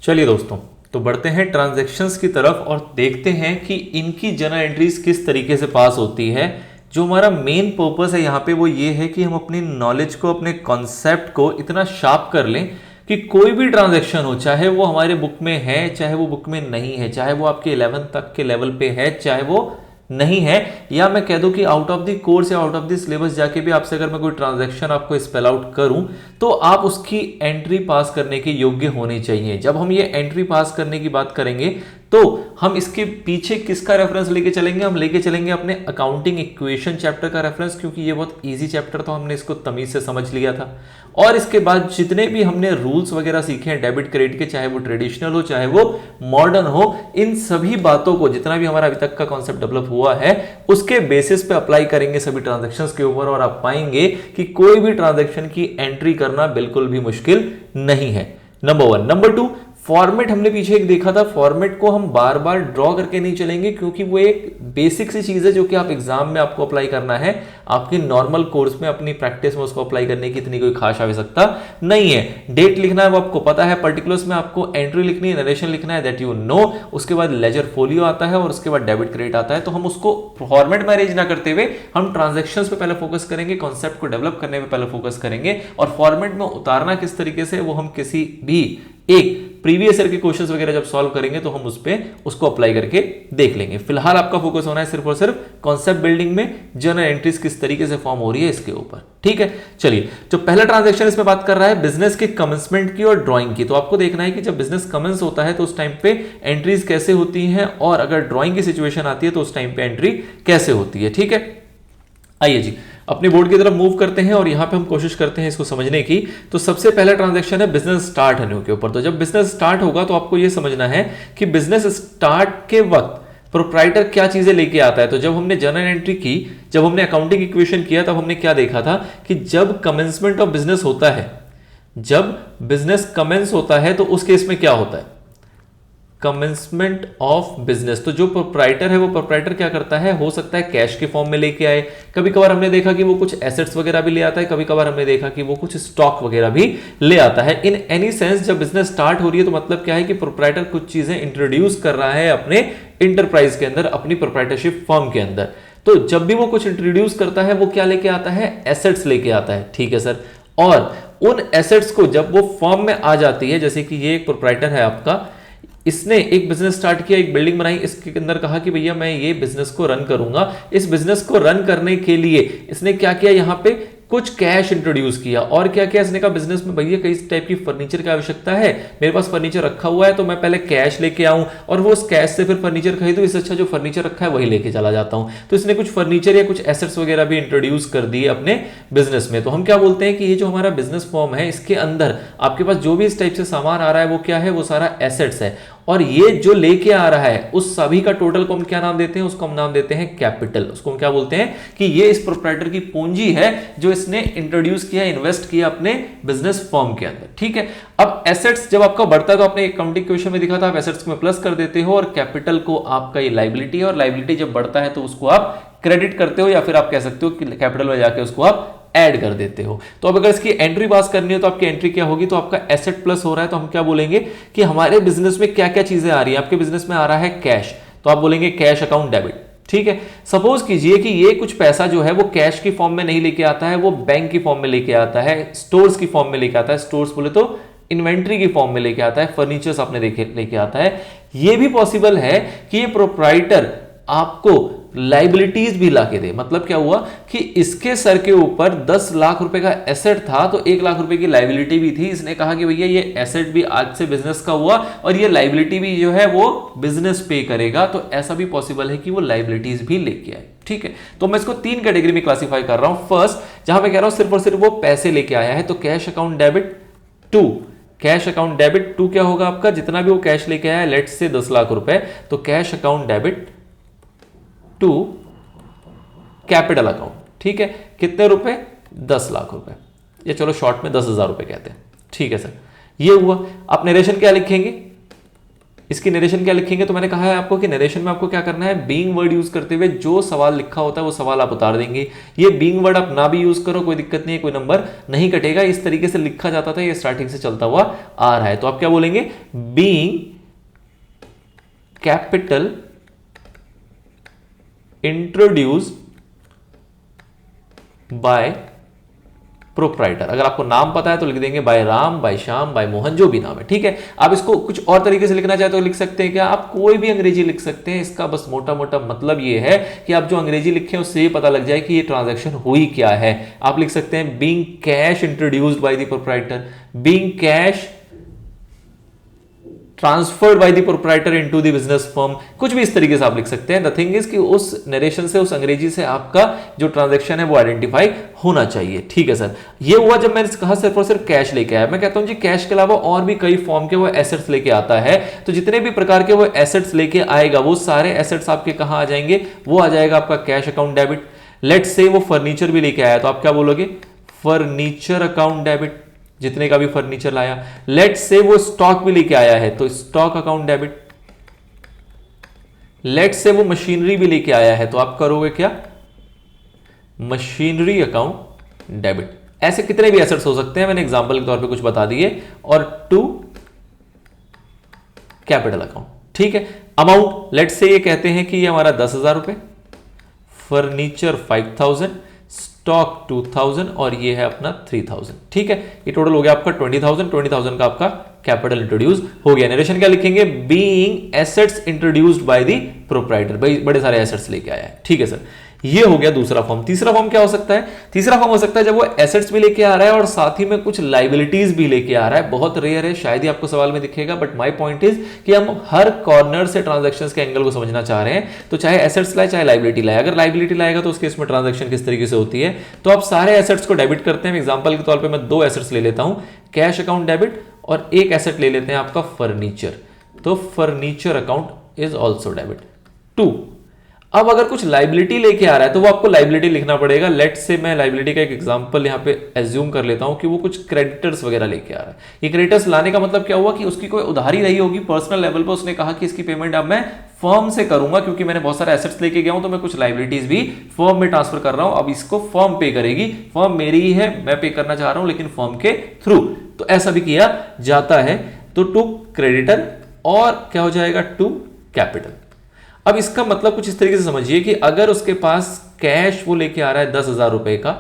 चलिए दोस्तों, तो बढ़ते हैं ट्रांजैक्शंस की तरफ और देखते हैं कि इनकी जर्नल एंट्रीज किस तरीके से पास होती है। जो हमारा मेन पर्पस है यहाँ पे वो ये है कि हम अपनी नॉलेज को, अपने कॉन्सेप्ट को इतना शार्प कर लें कि कोई भी ट्रांजैक्शन हो, चाहे वो हमारे बुक में है, चाहे वो बुक में नहीं है, चाहे वो आपके 11 तक के लेवल पे है, चाहे वो नहीं है, या मैं कह दूं कि आउट ऑफ द कोर्स या आउट ऑफ द सिलेबस जाके भी आपसे अगर मैं कोई ट्रांजैक्शन आपको स्पेल आउट करूं तो आप उसकी एंट्री पास करने के योग्य होने चाहिए। जब हम ये एंट्री पास करने की बात करेंगे तो हम इसके पीछे किसका रेफरेंस लेके चलेंगे? हम लेके चलेंगे अपने अकाउंटिंग इक्वेशन चैप्टर का रेफरेंस, क्योंकि ये बहुत इजी चैप्टर था, हमने इसको तमीज से समझ लिया था। और इसके बाद जितने भी हमने रूल्स वगैरह सीखे हैं डेबिट क्रेडिट के, चाहे वो ट्रेडिशनल हो चाहे वो मॉडर्न हो, इन सभी बातों को, जितना भी हमारा अभी तक का कॉन्सेप्ट डेवलप हुआ है, उसके बेसिस पे अप्लाई करेंगे सभी ट्रांजैक्शंस के ऊपर, और आप पाएंगे कि कोई भी ट्रांजैक्शन की एंट्री करना बिल्कुल भी मुश्किल नहीं है। नंबर 1। नंबर 2, फॉर्मेट हमने पीछे एक देखा था, फॉर्मेट को हम बार बार ड्रॉ करके नहीं चलेंगे, क्योंकि वो एक बेसिक सी चीज है जो कि आप एग्जाम में आपको अप्लाई करना है। आपके नॉर्मल कोर्स में अपनी प्रैक्टिस में उसको अप्लाई करने की इतनी कोई खास आवश्यकता नहीं है। डेट लिखना है वो आपको पता है, पर्टिकुलर्स में आपको एंट्री लिखनी है, नरेशन लिखना है, दैट यू नो। उसके बाद लेजर फोलियो आता है और उसके बाद डेबिट क्रेडिट आता है। तो हम उसको फॉर्मेट में अरेंज ना करते हुए हम ट्रांजेक्शन्स पे पहले फोकस करेंगे, कॉन्सेप्ट को डेवलप करने पे पहले फोकस करेंगे, और फॉर्मेट में उतारना किस तरीके से वो हम किसी भी एक प्रीवियस ईयर के क्वेश्चंस वगैरह जब सॉल्व करेंगे तो हम उसको अप्लाई करके देख लेंगे। फिलहाल आपका फोकस होना है सिर्फ और सिर्फ कॉन्सेप्ट बिल्डिंग में, जर्नल एंट्रीज किस तरीके से फॉर्म हो रही है इसके ऊपर। ठीक है, चलिए, जो पहला ट्रांजैक्शन इसमें बात कर रहा है बिजनेस के कमेंसमेंट की और ड्राइंग की। तो आपको देखना है कि जब बिजनेस कमेंस होता है तो उस टाइम पे एंट्रीज कैसे होती हैं, और अगर ड्राइंग की सिचुएशन आती है तो उस टाइम पे एंट्री कैसे होती है। ठीक है, आइए जी अपने बोर्ड की तरफ मूव करते हैं और यहां पे हम कोशिश करते हैं इसको समझने की। तो सबसे पहला ट्रांजैक्शन है बिजनेस स्टार्ट होने के ऊपर। तो जब बिजनेस स्टार्ट होगा तो आपको यह समझना है कि बिजनेस स्टार्ट के वक्त प्रोप्राइटर क्या चीजें लेके आता है। तो जब हमने जर्नल एंट्री की, जब हमने अकाउंटिंग इक्वेशन किया, तब हमने क्या देखा था कि जब कमेंसमेंट ऑफ बिजनेस होता है, जब बिजनेस कमेंस होता है तो उस केस में क्या होता है? Commencement of business. तो जो प्रोप्राइटर है वो प्रोप्राइटर क्या करता है, हो सकता है कैश के फॉर्म में लेके आए, कभी कभार हमने देखा कि वो कुछ एसेट्स वगैरह भी ले आता है, कभी कभार हमने देखा कि वो कुछ स्टॉक वगैरह भी ले आता है। इन एनी सेंस जब बिजनेस स्टार्ट हो रही है तो मतलब क्या है कि प्रोप्राइटर कुछ चीजें इंट्रोड्यूस कर रहा है अपने इंटरप्राइज के अंदर, अपनी प्रोप्राइटरशिप फर्म के अंदर। तो जब भी वो कुछ इंट्रोड्यूस करता है वो क्या लेके आता है? एसेट्स लेके आता है। ठीक है सर, और उन एसेट्स को जब वो फर्म में आ जाती है, जैसे कि ये एक प्रोप्राइटर है आपका, इसने एक बिजनेस स्टार्ट किया, एक बिल्डिंग बनाई, इसके अंदर कहा कि भैया मैं ये बिजनेस को रन करूंगा। इस बिजनेस को रन करने के लिए इसने क्या किया, यहां पे कुछ कैश इंट्रोड्यूस किया। और क्या किया इसने? कहा बिजनेस में भैया कई टाइप की फर्नीचर की आवश्यकता है, मेरे पास फर्नीचर रखा हुआ है, तो मैं पहले कैश लेके आऊं और वो उस कैश से फिर फर्नीचर खरीदूं, इससे अच्छा जो फर्नीचर रखा है वही लेके चला जाता हूं। तो इसने कुछ फर्नीचर या कुछ एसेट्स वगैरह भी इंट्रोड्यूस कर दिए अपने बिजनेस में। तो हम क्या बोलते हैं कि ये जो हमारा बिजनेस फॉर्म है, इसके अंदर आपके पास जो भी इस टाइप से सामान आ रहा है वो क्या है? वो सारा एसेट्स है। और ये जो लेके आ रहा है उस सभी का टोटल को हम क्या नाम देते हैं? उसको हम नाम देते हैं कैपिटल। उसको हम क्या बोलते हैं कि ये इस प्रोप्राइटर की पूंजी है जो इसने इंट्रोड्यूस किया, इन्वेस्ट किया अपने बिजनेस फर्म के अंदर। ठीक है, अब एसेट्स जब आपका बढ़ता है तो आपने अकाउंटिंग क्वेश्चन में दिखा था, आप एसेट्स में प्लस कर देते हो और कैपिटल को आपका ये लायबिलिटी है, और लायबिलिटी जब बढ़ता है तो उसको आप क्रेडिट करते हो, या फिर आप कह सकते हो कि कैपिटल में जाके उसको आप ऐड कर देते हो। तो अब अगर इसकी एंट्री पास करनी हो तो आपकी एंट्री क्या होगी? तो आपका एसेट प्लस हो रहा है तो हम क्या बोलेंगे कि हमारे बिजनेस में क्या क्या चीजें आ रही है। आपके बिजनेस में आ रहा है कैश, तो आप बोलेंगे कैश अकाउंट डेबिट। ठीक है, सपोज कीजिए कि ये कुछ पैसा जो है वो कैश की फॉर्म में नहीं लेके आता है, वो बैंक की फॉर्म में लेके आता है, स्टोर्स की फॉर्म में लेके आता है। स्टोर्स बोले तो इन्वेंट्री की फॉर्म में लेके आता है, फर्नीचर्स आपने लेके आता है। ये भी पॉसिबल है कि ये प्रोप्राइटर आपको लाइबिलिटीज भी लाके दे। मतलब क्या हुआ कि इसके सर के ऊपर 10 लाख रुपए का एसेट था तो 1 लाख रुपए की लाइबिलिटी भी थी। इसने कहा कि भैया ये एसेट भी आज से बिजनेस का हुआ और ये लाइबिलिटी भी जो है वो बिजनेस पे करेगा। तो ऐसा भी पॉसिबल है कि वो लाइबिलिटीज भी लेके आए। ठीक है, तो मैं इसको 3 कैटेगरी में क्लासिफाई कर रहा हूं। फर्स्ट, जहां मैं कह रहा हूं सिर्फ और सिर्फ वो पैसे लेके आया है, तो cash account debit 2। Cash account debit 2 क्या होगा आपका? जितना भी वो कैश लेके आया, लेट्स से 10 लाख रुपए, तो cash account debit to capital account. ठीक है, कितने रुपए? 10 लाख रुपए, या चलो शॉर्ट में 10,000 रुपए कहते हैं। ठीक है सर, ये हुआ। आप नरेशन क्या लिखेंगे? इसकी नरेशन क्या लिखेंगे, तो मैंने कहा है आपको कि नरेशन में आपको क्या करना है, बीइंग वर्ड यूज करते हुए जो सवाल लिखा होता है वो सवाल आप उतार देंगे। ये बीइंग वर्ड आप ना भी यूज करो कोई दिक्कत नहीं है, कोई नंबर नहीं कटेगा, इस तरीके से लिखा जाता था, ये स्टार्टिंग से चलता हुआ आ रहा है। तो आप क्या बोलेंगे, being capital introduced by proprietor. अगर आपको नाम पता है तो लिख देंगे by Ram, by Shyam, by Mohan, जो भी नाम है, ठीक है। आप इसको कुछ और तरीके से लिखना चाहते हो लिख सकते हैं क्या, आप कोई भी अंग्रेजी लिख सकते हैं। इसका बस मोटा मोटा मतलब ये है कि आप जो अंग्रेजी लिखे उससे ये पता लग जाए कि ये ट्रांजैक्शन हुई क्या है। आप लिख सकते हैं being cash introduced by the proprietor, being cash transferred by the proprietor into the business firm, कुछ भी इस तरीके से आप लिख सकते हैं। द थिंग इज कि उस नरेशन से, उस अंग्रेजी से आपका जो ट्रांजैक्शन है वो आइडेंटिफाई होना चाहिए, ठीक है सर। ये हुआ जब मैंने कहा सिर्फ और सिर्फ कैश लेके आया। मैं कहता हूं जी कैश के अलावा और भी कई फॉर्म के वो एसेट्स लेके आता है, तो जितने भी प्रकार के वो एसेट्स लेके आएगा वो सारे एसेट्स आपके कहां आ जाएंगे, वो आ जाएगा आपका cash account debit. Let's say वो फर्नीचर भी लेके आया तो आप क्या बोलोगे, फर्नीचर अकाउंट डेबिट, जितने का भी फर्नीचर लाया। लेट्स से वो स्टॉक भी लेके आया है तो stock account debit. Let's say वो मशीनरी भी लेके आया है तो आप करोगे क्या, मशीनरी अकाउंट डेबिट। ऐसे कितने भी एसेट्स हो सकते हैं, मैंने एग्जांपल के तौर पे कुछ बता दिए। और टू कैपिटल अकाउंट, ठीक है। अमाउंट लेट्स से ये कहते हैं कि ये हमारा 10,000 रुपए, फर्नीचर 5,000, स्टॉक 2,000 और ये है अपना 3,000, ठीक है। ये टोटल हो गया आपका 20,000 का आपका कैपिटल इंट्रोड्यूस हो गया। नरेशन क्या लिखेंगे, being assets introduced by the proprietor, भाई बड़े सारे एसेट्स लेके आया है, ठीक है सर। ये हो गया दूसरा फॉर्म। तीसरा फॉर्म क्या हो सकता है, तीसरा फॉर्म हो सकता है जब वो एसेट्स भी लेके आ रहा है और साथ ही में कुछ लाइबिलिटीज भी लेके आ रहा है। बहुत रेयर है, शायद ही आपको सवाल में दिखेगा, बट माय पॉइंट इज कि हम हर कॉर्नर से ट्रांजैक्शंस के एंगल को समझना चाह रहे हैं। तो चाहे एसेट्स लाए चाहे लाइबिलिटी लाए, अगर लाइबिलिटी लाएगा तो उस केस में ट्रांजैक्शन किस तरीके से होती है, तो आप सारे एसेट्स को डेबिट करते हैं। एग्जांपल के तौर पे मैं 2 एसेट्स ले लेता हूं, कैश अकाउंट डेबिट और एक एसेट ले लेते हैं आपका फर्नीचर, तो furniture account is also debit. 2 अब अगर कुछ लाइबिलिटी लेके आ रहा है तो वो आपको लाइबिलिटी लिखना पड़ेगा। लेट से मैं लाइबिलिटी का एक एग्जांपल यहां पे एज्यूम कर लेता हूं कि वो कुछ क्रेडिटर्स वगैरह लेके आ रहा है। ये क्रेडिटर्स लाने का मतलब क्या हुआ कि उसकी कोई उधारी रही होगी पर्सनल लेवल पे, उसने कहा कि इसकी पेमेंट अब मैं फर्म से करूंगा क्योंकि मैंने बहुत सारे एसेट्स लेके गया हूं, तो मैं कुछ लाइबिलिटीज भी फर्म में ट्रांसफर कर रहा हूं। अब इसको फर्म पे करेगी, फर्म मेरी ही है, मैं पे करना चाह रहा हूं लेकिन फर्म के थ्रू, तो ऐसा भी किया जाता है। तो टू क्रेडिटर और क्या हो जाएगा, टू कैपिटल। अब इसका मतलब कुछ इस तरीके से समझिए कि अगर उसके पास कैश वो लेके आ रहा है 10,000 रुपए का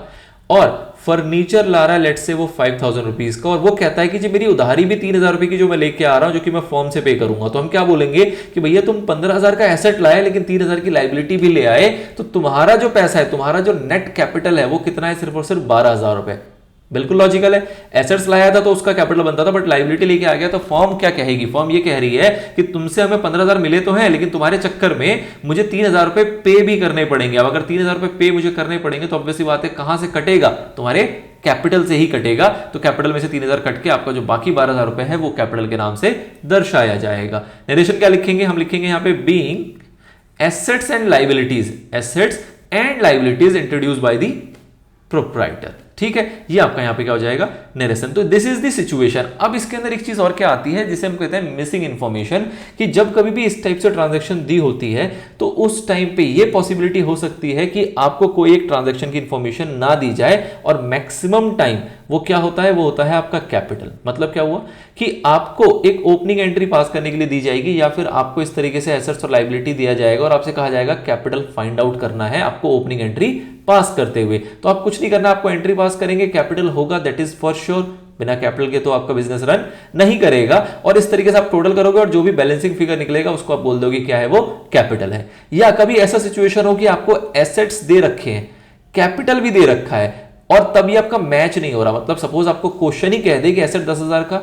और फर्नीचर ला रहा है लेट से वो 5,000 रुपीज का, और वो कहता है कि जी मेरी उधारी भी 3,000 रुपए की जो मैं लेके आ रहा हूं, जो कि मैं फॉर्म से पे करूंगा, तो हम क्या बोलेंगे कि भैया तुम 15,000 का एसेट लाए लेकिन 3,000 की लाइबिलिटी भी ले आए, तो तुम्हारा जो पैसा है, तुम्हारा जो नेट कैपिटल है वो कितना है, सिर्फ और सिर्फ 12,000 रुपए। बिल्कुल लॉजिकल है। एसेट्स लाया था तो उसका कैपिटल बनता था, बट लाइबिलिटी लेके आ गया तो फर्म क्या कहेगी, फर्म ये कह रही है कि तुमसे हमें 15,000 मिले तो हैं लेकिन तुम्हारे चक्कर में मुझे 3,000 रुपए पे भी करने पड़ेंगे। अब अगर 3,000 रुपए पे मुझे करने पड़ेंगे तो ऑब्वियसली बात है कहां से कटेगा, तुम्हारे कैपिटल से ही कटेगा। तो कैपिटल में से 3,000 कट के आपका जो बाकी 12,000 रुपए है वो कैपिटल के नाम से दर्शाया जाएगा। नरेशन क्या लिखेंगे, हम लिखेंगे यहां पे being assets and liabilities, assets and liabilities introduced by the proprietor, ठीक है। ये आपका यहां पे क्या हो जाएगा, नरेशन। तो दिस इज द सिचुएशन। अब इसके अंदर एक चीज और क्या आती है जिसे हम कहते हैं मिसिंग इंफॉर्मेशन, कि जब कभी भी इस टाइप से ट्रांजैक्शन दी होती है तो उस टाइम पे ये पॉसिबिलिटी हो सकती है कि आपको कोई एक ट्रांजैक्शन की इंफॉर्मेशन ना दी जाए, और मैक्सिमम टाइम वो क्या होता है, वो होता है आपका कैपिटल। मतलब क्या हुआ कि आपको एक ओपनिंग एंट्री पास करने के लिए दी जाएगी, या फिर आपको इस तरीके से एसेट्स और लाइबिलिटी दिया जाएगा और आपसे कहा जाएगा कैपिटल फाइंड आउट करना है आपको ओपनिंग एंट्री पास करते हुए। तो आप कुछ नहीं करना, आपको एंट्री पास करेंगे, कैपिटल होगा, दैट इज फॉर श्योर। बिना कैपिटल के तो आपका बिजनेस रन नहीं करेगा। और इस तरीके से आप टोटल करोगे और जो भी बैलेंसिंग फिगर निकलेगा उसको आप बोल दोगे क्या है, वो कैपिटल है। या कभी ऐसा सिचुएशन हो कि आपको एसेट्स दे रखे हैं, कैपिटल भी दे रखा है, और तभी आपका मैच नहीं हो रहा। मतलब सपोज आपको क्वेश्चन ही कह दे कि एसेट 10,000 का,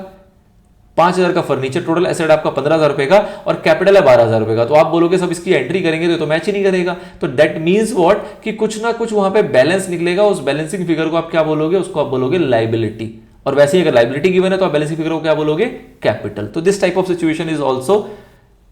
5,000 का फर्नीचर, टोटल एसेट आपका 15,000 रुपए का और कैपिटल है 12,000 रुपए का, तो आप बोलोगे सब इसकी एंट्री करेंगे तो मैच ही नहीं करेगा। तो दैट मींस व्हाट कि कुछ ना कुछ वहां पे बैलेंस निकलेगा। उस बैलेंसिंग फिगर को आप क्या बोलोगे, उसको आप बोलोगे लाइबिलिटी। और वैसे ही अगर लाइबिलिटी गिवन है तो आप बैलेंसिंग फिगर को क्या बोलोगे, कैपिटल। तो this type of situation is also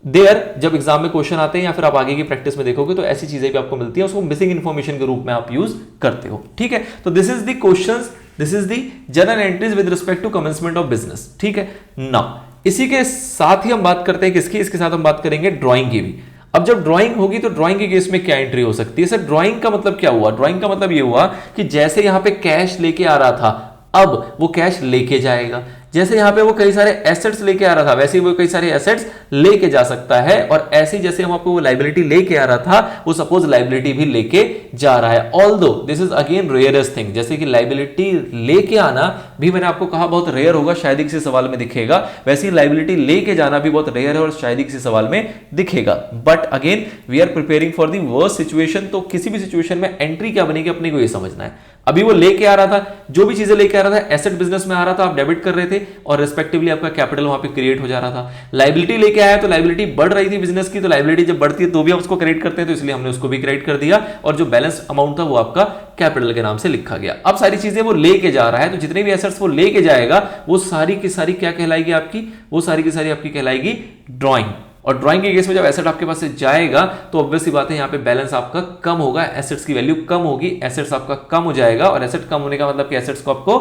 there. जब एग्जाम में क्वेश्चन आते हैं या फिर आप आगे की प्रैक्टिस में देखोगे तो ऐसी चीजें भी आपको मिलती है, उसको मिसिंग इंफॉर्मेशन के रूप में आप यूज करते हो, ठीक है। तो this is the questions, this is the journal entries with respect to commencement of business, ठीक है। नाउ इसी के साथ ही हम बात करते हैं किसकी, इसके साथ हम बात करेंगे ड्राइंग की भी। अब जब ड्राइंग होगी तो ड्राइंग के केस में क्या एंट्री हो सकती है सर? ड्राइंग का मतलब क्या हुआ? ड्राइंग का मतलब ये हुआ कि जैसे यहां पे कैश लेके आ रहा था, अब वो कैश लेके जाएगा। जैसे यहां पे वो कई सारे एसेट्स लेके आ रहा था, वैसे ही वो कई सारे एसेट्स लेके जा सकता है। और ऐसे जैसे वहां पे वो लाइबिलिटी लेके आ रहा था, वो सपोज लाइबिलिटी भी लेके जा रहा है। Although this is again rarest thing, जैसे कि लाइबिलिटी लेके आना भी मैंने आपको कहा बहुत रेयर होगा, शायद ही किसी सवाल में दिखेगा। वैसे ही लाइबिलिटी लेके जाना भी बहुत रेयर है और शायद ही किसी सवाल में दिखेगा। But again we are preparing for the worst situation, तो किसी भी सिचुएशन में एंट्री क्या बनेगी अपने को ये समझना है। अभी वो लेके आ रहा था, जो भी चीजें लेके आ रहा था, एसेट बिजनेस में आ रहा था, आप डेबिट कर रहे थे और रिस्पेक्टिवली आपका कैपिटल वहां पे क्रिएट हो जा रहा था। लाइबिलिटी लेके आया तो लाइबिलिटी बढ़ रही थी बिजनेस की, तो लाइबिलिटी जब बढ़ती है तो भी हम उसको क्रेडिट करते हैं, तो इसलिए हमने उसको भी क्रेडिट कर दिया और जो बैलेंस अमाउंट था वो आपका कैपिटल के नाम से लिखा गया। अब सारी चीजें वो लेके जा रहा है, तो जितने भी एसेट्स वो लेके जाएगा वो सारी की सारी क्या कहलाएगी आपकी? वो सारी की सारी आपकी कहलाएगी ड्राइंग। और ड्राइंग के केस में जब एसेट आपके पास से जाएगा तो ऑब्वियस सी बात है यहाँ पे बैलेंस आपका कम होगा, एसेट्स की वैल्यू कम होगी, एसेट्स आपका कम हो जाएगा। और एसेट कम होने का मतलब कि एसेट्स को आपको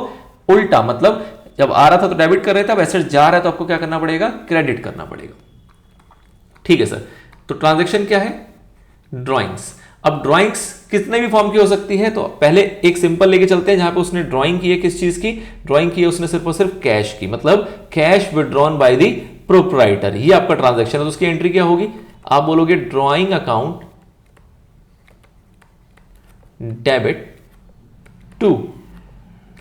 उल्टा, मतलब जब आ रहा था तो डेबिट कर रहे थे, अब एसेट जा रहा है तो आपको क्या करना पड़ेगा? क्रेडिट करना पड़ेगा। ठीक है सर, तो ट्रांजेक्शन क्या है? ड्राइंग्स। अब ड्राइंग्स कितने भी फॉर्म की हो सकती है, तो पहले एक सिंपल लेके चलते हैं जहां पे उसने ड्राइंग की है। किस चीज की ड्राइंग की है? उसने सिर्फ और सिर्फ कैश की, मतलब cash withdrawn by the proprietor, ये आपका ट्रांजैक्शन है। तो उसकी एंट्री क्या होगी? आप बोलोगे ड्राइंग अकाउंट डेबिट टू,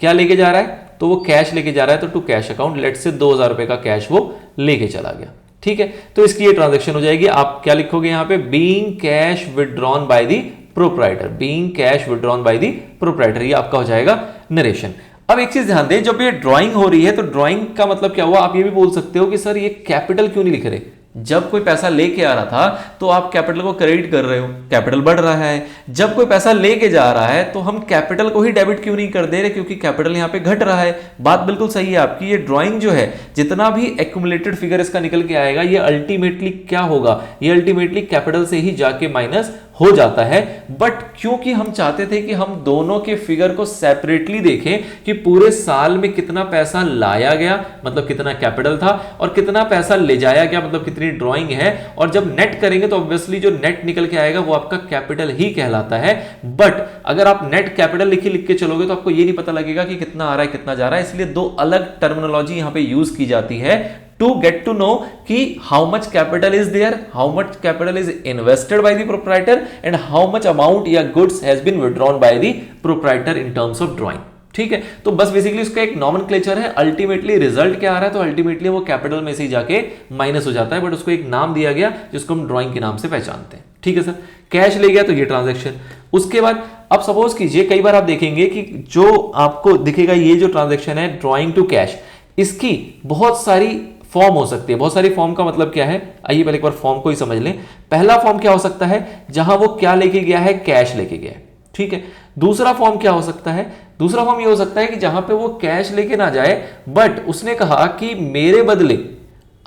क्या लेके जा रहा है? तो वो कैश लेके जा रहा है, तो टू कैश अकाउंट, लेट से 2000 रुपए का कैश वो लेके चला गया। ठीक है, तो इसकी ये ट्रांजैक्शन हो जाएगी। आप क्या लिखोगे यहां पे? Being cash withdrawn by the proprietor, being cash withdrawn by the proprietor, ये आपका हो जाएगा नरेशन। अब एक चीज ध्यान दें, जब ये ड्राइंग हो रही है तो ड्राइंग का मतलब क्या हुआ? आप ये भी बोल सकते हो कि सर ये कैपिटल क्यों नहीं लिख रहे? जब कोई पैसा लेके आ रहा था तो आप कैपिटल को क्रेडिट कर रहे हो, कैपिटल बढ़ रहा है। जब कोई पैसा लेके जा रहा है तो हम कैपिटल को ही डेबिट क्यों नहीं कर दे रहे? क्योंकि कैपिटल यहां पे घट रहा है। बात बिल्कुल सही है आपकी। ये ड्राइंग जो है, जितना भी एक्यूमुलेटेड फिगर इसका निकल के आएगा, ये अल्टीमेटली क्या होगा? ये अल्टीमेटली कैपिटल से ही जाके माइनस हो जाता है। बट क्योंकि हम चाहते थे कि हम दोनों के फिगर को सेपरेटली देखें कि पूरे साल में कितना पैसा लाया गया, मतलब कितना कैपिटल था, और कितना पैसा ले जाया गया, मतलब कितनी ड्राइंग है। और जब नेट करेंगे तो ऑब्वियसली जो नेट निकल के आएगा वो आपका कैपिटल ही कहलाता है। बट अगर आप नेट कैपिटल लिख के चलोगे तो आपको ये नहीं पता लगेगा कि कितना आ रहा है कितना जा रहा है। इसलिए दो अलग टर्मिनोलॉजी यहां पे यूज की जाती है to get to know कि how much capital is there, how much capital is invested by the proprietor and how much amount या goods has been withdrawn by the proprietor in terms of drawing। ठीक है, तो बस basically उसका एक nomenclature है। Ultimately result क्या आ रहा है? तो अल्टीमेटली वो कैपिटल में से ही जाके माइनस हो जाता है, बट उसको एक नाम दिया गया जिसको हम ड्राइंग के नाम से पहचानते हैं। ठीक है सर, कैश ले गया तो ये ट्रांजैक्शन। उसके बाद अब सपोज कीजिए, कई बार आप देखेंगे कि जो आपको दिखेगा ये जो ट्रांजैक्शन है ड्राइंग टू कैश, इसकी बहुत सारी फॉर्म हो सकती है। बहुत सारी फॉर्म का मतलब क्या है? आइए पहले एक बार फॉर्म को ही समझ लें। पहला फॉर्म क्या हो सकता है? जहां वो क्या लेके गया है? कैश लेके गया है। ठीक है, दूसरा फॉर्म क्या हो सकता है? दूसरा फॉर्म ये हो सकता है कि जहां पे वो कैश लेके ना जाए, बट उसने कहा कि मेरे बदले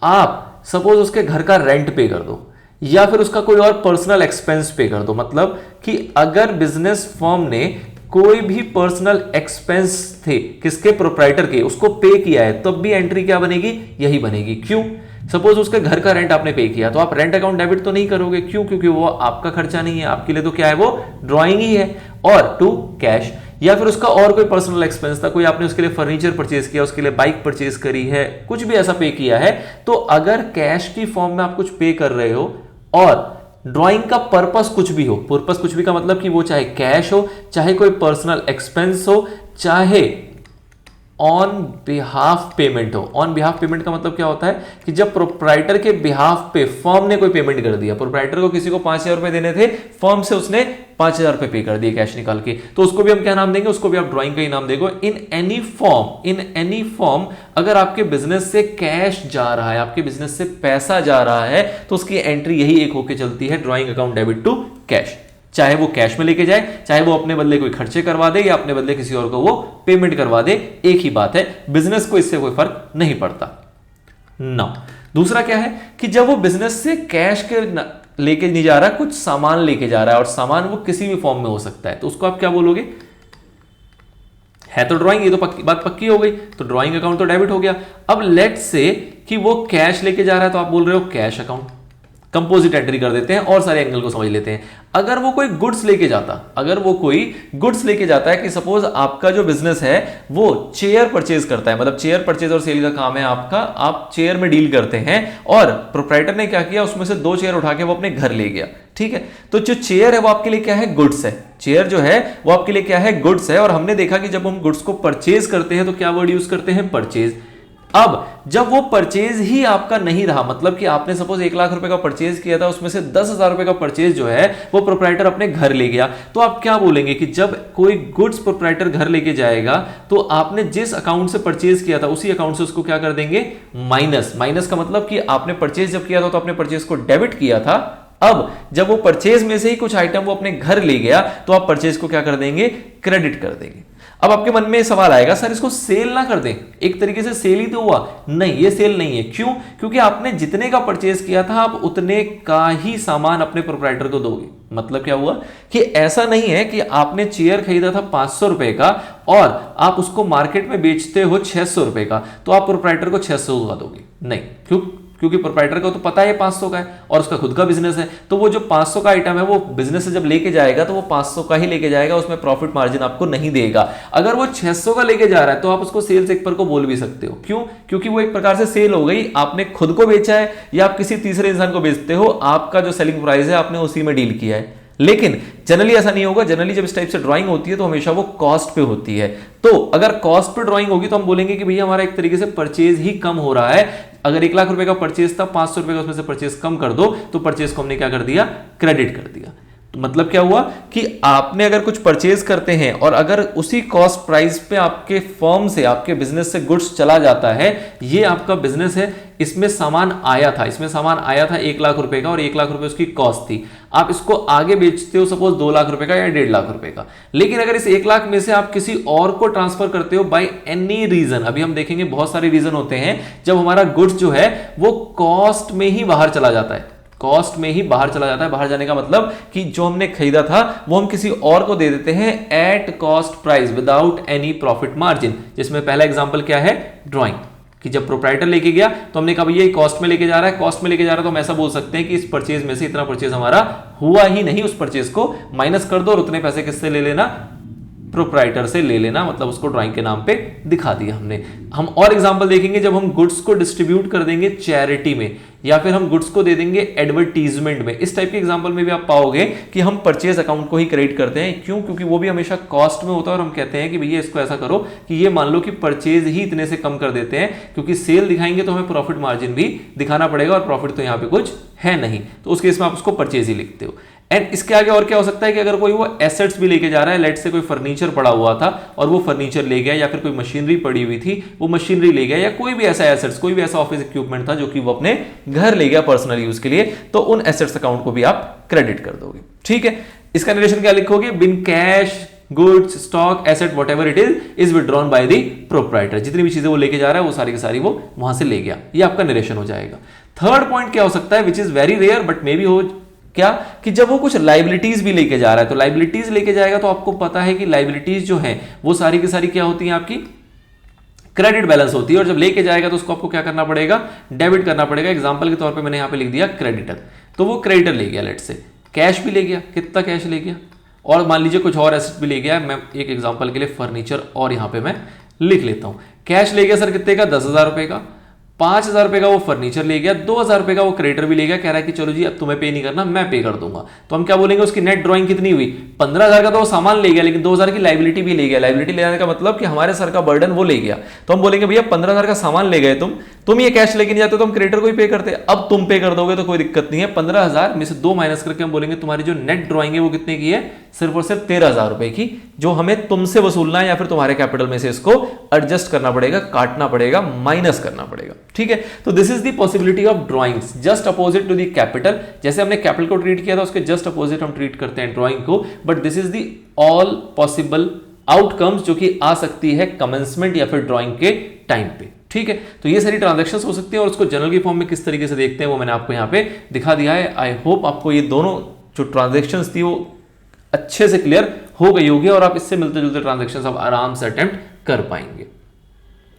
आप सपोज उसके घर का रेंट पे कर दो या फिर उसका कोई और पर्सनल एक्सपेंस पे कर दो। मतलब कि अगर बिजनेस फर्म ने कोई भी पर्सनल एक्सपेंस थे किसके? प्रोप्राइटर के, उसको पे किया है, तब भी एंट्री क्या बनेगी? यही बनेगी। क्यों? सपोज उसके घर का रेंट आपने पे किया तो आप रेंट अकाउंट डेबिट तो नहीं करोगे। क्यों? क्योंकि वो आपका खर्चा नहीं है, आपके लिए तो क्या है? वो ड्राइंग ही है। और टू कैश, या फिर उसका और कोई पर्सनल एक्सपेंस था, कोई आपने उसके लिए फर्नीचर परचेज किया, उसके लिए बाइक परचेज करी है, कुछ भी ऐसा पे किया है, तो अगर कैश की फॉर्म में आप कुछ पे कर रहे हो और ड्राइंग का पर्पस कुछ भी हो, पर्पस कुछ भी का मतलब कि वो चाहे कैश हो, चाहे कोई पर्सनल एक्सपेंस हो, चाहे ऑन बिहाफ पेमेंट हो। ऑन बिहाफ पेमेंट का मतलब क्या होता है कि जब प्रोप्राइटर के बिहाफ पे फर्म ने कोई पेमेंट कर दिया, प्रोप्राइटर को किसी को 5000 रुपए देने थे, फर्म से उसने 5000 रुपए पे कर दिए कैश निकाल के, तो उसको भी हम क्या नाम देंगे? उसको भी आप ड्राइंग का ही नाम देंगे। इन एनी फॉर्म अगर आपके बिजनेस से कैश जा रहा है, आपके बिजनेस से पैसा जा रहा है, तो उसकी एंट्री यही एक होके चलती है, drawing account debit to cash. चाहे वो कैश में लेके जाए, चाहे वो अपने बदले कोई खर्चे करवा दे या अपने बदले किसी और को वो पेमेंट करवा दे, एक ही बात है। बिजनेस को इससे कोई फर्क नहीं पड़ता। ना दूसरा क्या है कि जब वो बिजनेस से कैश के लेके नहीं जा रहा, कुछ सामान लेके जा रहा है, और सामान वो किसी भी फॉर्म में हो सकता है, तो उसको आप क्या बोलोगे? है तो ड्राइंग, ये तो बात पक्की हो गई, तो ड्राइंग अकाउंट तो डेबिट हो गया। अब लेट्स से कि वो कैश लेके जा रहा है तो आप बोल रहे हो कैश अकाउंट, कंपोजिट एंट्री कर देते हैं और सारे एंगल को समझ लेते हैं। अगर वो कोई गुड्स लेके जाता है कि सपोज आपका जो बिजनेस है वो चेयर परचेज करता है, मतलब चेयर परचेज और सेल का काम है आपका, आप चेयर में डील करते हैं और प्रोप्राइटर ने क्या किया, उसमें से 2 चेयर उठा के वो अपने घर ले गया, ठीक है। तो जो चेयर है वो आपके लिए क्या है, गुड्स है। चेयर जो है वो आपके लिए क्या है, गुड्स है। और हमने देखा कि जब हम गुड्स को परचेज करते हैं तो क्या वर्ड यूज करते हैं, परचेज। अब जब वो परचेज ही आपका नहीं रहा, मतलब कि आपने सपोज 1 लाख रुपए का परचेज किया था, उसमें से 10,000 रुपए का परचेज जो है वो प्रोप्राइटर अपने घर ले गया, तो आप क्या बोलेंगे कि जब कोई गुड्स प्रोप्राइटर घर लेके जाएगा तो आपने जिस अकाउंट से परचेज किया था उसी अकाउंट से उसको क्या कर देंगे, माइनस। माइनस का मतलब कि आपने परचेज जब किया था तो अपने परचेज को डेबिट किया था, अब जब वो परचेज में से ही कुछ आइटम वो अपने घर ले गया तो आप परचेज को क्या कर देंगे, क्रेडिट कर देंगे। अब आपके मन में सवाल आएगा, सर इसको सेल ना कर दें, एक तरीके से सेल ही तो हुआ। नहीं, ये सेल नहीं है। क्यों? क्योंकि आपने जितने का परचेज किया था आप उतने का ही सामान अपने प्रोप्राइटर को दोगे। मतलब क्या हुआ कि ऐसा नहीं है कि आपने चेयर खरीदा था 500 रुपए का और आप उसको मार्केट में बेचते हो 600 रुपए का, तो आप प्रोप्राइटर को 600 का दोगे, नहीं। क्योंकि प्रोप्राइटर को तो पता है 500 का है और उसका खुद का बिजनेस है, तो वो जो 500 का आइटम है वो बिजनेस से जब लेके जाएगा तो वो 500 का ही लेके जाएगा, उसमें प्रॉफिट मार्जिन आपको नहीं देगा। अगर वो 600 का लेके जा रहा है तो आप उसको सेल्स एक पर को बोल भी सकते हो। क्यों? क्योंकि वो एक प्रकार से सेल हो गई, आपने खुद को बेचा है या आप किसी तीसरे इंसान को बेचते हो, आपका जो सेलिंग प्राइस है आपने उसी में डील किया है। लेकिन जनरली ऐसा नहीं होगा। जनरली जब इस टाइप से ड्राइंग होती है तो हमेशा वो कॉस्ट पे होती है। तो अगर कॉस्ट पे ड्राइंग होगी तो हम बोलेंगे कि भैया हमारा एक तरीके से परचेज ही कम हो रहा है। अगर 1 लाख रुपए का परचेज था, 500 रुपए का उसमें से परचेज कम कर दो तो परचेज को हमने क्या कर दिया, क्रेडिट कर दिया। तो मतलब क्या हुआ कि आपने अगर कुछ परचेज करते हैं और अगर उसी कॉस्ट प्राइस पे आपके फर्म से, आपके बिजनेस से गुड्स चला जाता है, ये आपका बिजनेस है, इसमें सामान आया था 1 लाख रुपए का और 1 लाख रुपए उसकी कॉस्ट थी, आप इसको आगे बेचते हो सपोज 2 लाख रुपए का या 1.5 लाख रुपए का। लेकिन अगर इस 1 लाख में से आप किसी और को ट्रांसफर करते हो बाय एनी रीजन, अभी हम देखेंगे बहुत सारे रीजन होते हैं जब हमारा गुड्स जो है वो कॉस्ट में ही बाहर चला जाता है। बाहर जाने का मतलब कि जो हमने खरीदा था वो हम किसी और को दे देते हैं at cost price without any profit margin. जिसमें पहला एग्जांपल क्या है, ड्राइंग, कि जब प्रोप्राइटर लेके गया तो हमने कहा भैया ये कॉस्ट में लेके जा रहा है, तो हम ऐसा बोल सकते हैं कि इस परचेज में से इतना परचेज हमारा हुआ ही नहीं, उस परचेज को माइनस कर दो और उतने पैसे किससे ले लेना, प्रोप्राइटर से ले लेना, मतलब उसको ड्राइंग के नाम पे दिखा दिया हमने। हम और एग्जांपल देखेंगे जब हम गुड्स को डिस्ट्रीब्यूट कर देंगे चैरिटी में या फिर हम गुड्स को दे देंगे एडवर्टीजमेंट में। इस टाइप के एग्जांपल में भी आप पाओगे कि हम परचेज अकाउंट को ही क्रेडिट करते हैं। क्यों? क्योंकि वो भी हमेशा कॉस्ट में होता है और हम कहते हैं कि भैया इसको ऐसा करो कि ये मान लो कि परचेज ही इतने से कम कर देते हैं, क्योंकि सेल दिखाएंगे तो हमें प्रॉफिट मार्जिन भी दिखाना पड़ेगा और प्रॉफिट तो यहाँ पे कुछ है नहीं, तो उस केस में आप उसको परचेज ही लिखते हो। एंड इसके आगे और क्या हो सकता है कि अगर कोई वो एसेट्स भी लेके जा रहा है, लेट से कोई फर्नीचर पड़ा हुआ था और वो फर्नीचर ले गया, या फिर कोई मशीनरी पड़ी हुई थी वो मशीनरी ले गया, या कोई भी ऐसा एसेट्स, कोई भी ऐसा ऑफिस इक्विपमेंट था जो कि वो अपने घर ले गया पर्सनल यूज के लिए, तो उन एसेट्स अकाउंट को भी आप क्रेडिट कर दोगे। ठीक है, इसका नरेशन क्या लिखोगे, being cash goods stock asset whatever it is withdrawn by the proprietor. जितनी भी चीजें वो लेके जा रहा है वो सारी की सारी वो वहां से ले गया, ये आपका नरेशन हो जाएगा। थर्ड पॉइंट क्या हो सकता है, which is very rare but may be हो, क्या कि जब वो कुछ लाइबिलिटीज भी लेके जा रहा है, तो लाइबिलिटीज लेके जाएगा तो आपको पता है कि लाइबिलिटीज जो है वो सारी की सारी क्या होती हैं, आपकी क्रेडिट बैलेंस होती है, और जब लेके जाएगा तो उसको आपको क्या करना पड़ेगा, डेबिट करना पड़ेगा। एग्जांपल के तौर पे मैंने यहां पे लिख दिया क्रेडिटर, तो वो क्रेडिटर ले गया, लेट से कैश भी ले गया, कितना कैश ले गया, और मान लीजिए कुछ और एसेट भी ले गया। मैं एक एग्जांपल के लिए फर्नीचर और यहां पे मैं लिख लेता हूं, कैश ले गया सर कितने का, 10,000 रुपए का, 5,000 रुपए का वो फर्नीचर ले गया, 2,000 रुपए का वो क्रेडिटर भी ले गया, कह रहा है कि चलो जी अब तुम्हें पे नहीं करना, मैं पे कर दूंगा। तो हम क्या बोलेंगे, उसकी नेट ड्राइंग कितनी हुई, 15,000 का तो वो सामान ले गया, लेकिन 2,000 की लाइबिलिटी भी ले गया। लाइबिलिटी ले जाने का मतलब कि हमारे सर का बर्डन वो ले गया, तो हम बोलेंगे भैया 15,000 का सामान ले गए तुम ये कैश लेके नहीं जाते तो हम क्रेडिटर को ही पे करते, अब तुम पे कर दोगे तो कोई दिक्कत नहीं है। 15,000 में से 2 माइनस करके हम बोलेंगे तुम्हारी जो नेट ड्राइंग है वो कितने की है, सिर्फ और सिर्फ 13,000 रुपए की, जो हमें तुमसे वसूलना है या फिर तुम्हारे कैपिटल में से इसको एडजस्ट करना पड़ेगा, काटना पड़ेगा, माइनस करना पड़ेगा। ठीक है, तो this is the possibility of drawings just opposite to the capital. जैसे हमने कैपिटल को ट्रीट किया था उसके जस्ट अपोजिट हम ट्रीट करते हैं ड्राइंग को, but this is the all possible outcomes जो कि आ सकती है कमेंसमेंट या फिर ड्राइंग के टाइम पे। ठीक है, तो ये सारी ट्रांजैक्शंस हो सकती है, और उसको जनरल की फॉर्म में किस तरीके से देखते हैं वो मैंने आपको यहाँ पे दिखा दिया है। आई होप आपको ये दोनों जो ट्रांजैक्शंस थी वो अच्छे से क्लियर हो गई होगी और आप इससे मिलते जुलते ट्रांजैक्शंस आप आराम से अटेम्प्ट कर पाएंगे।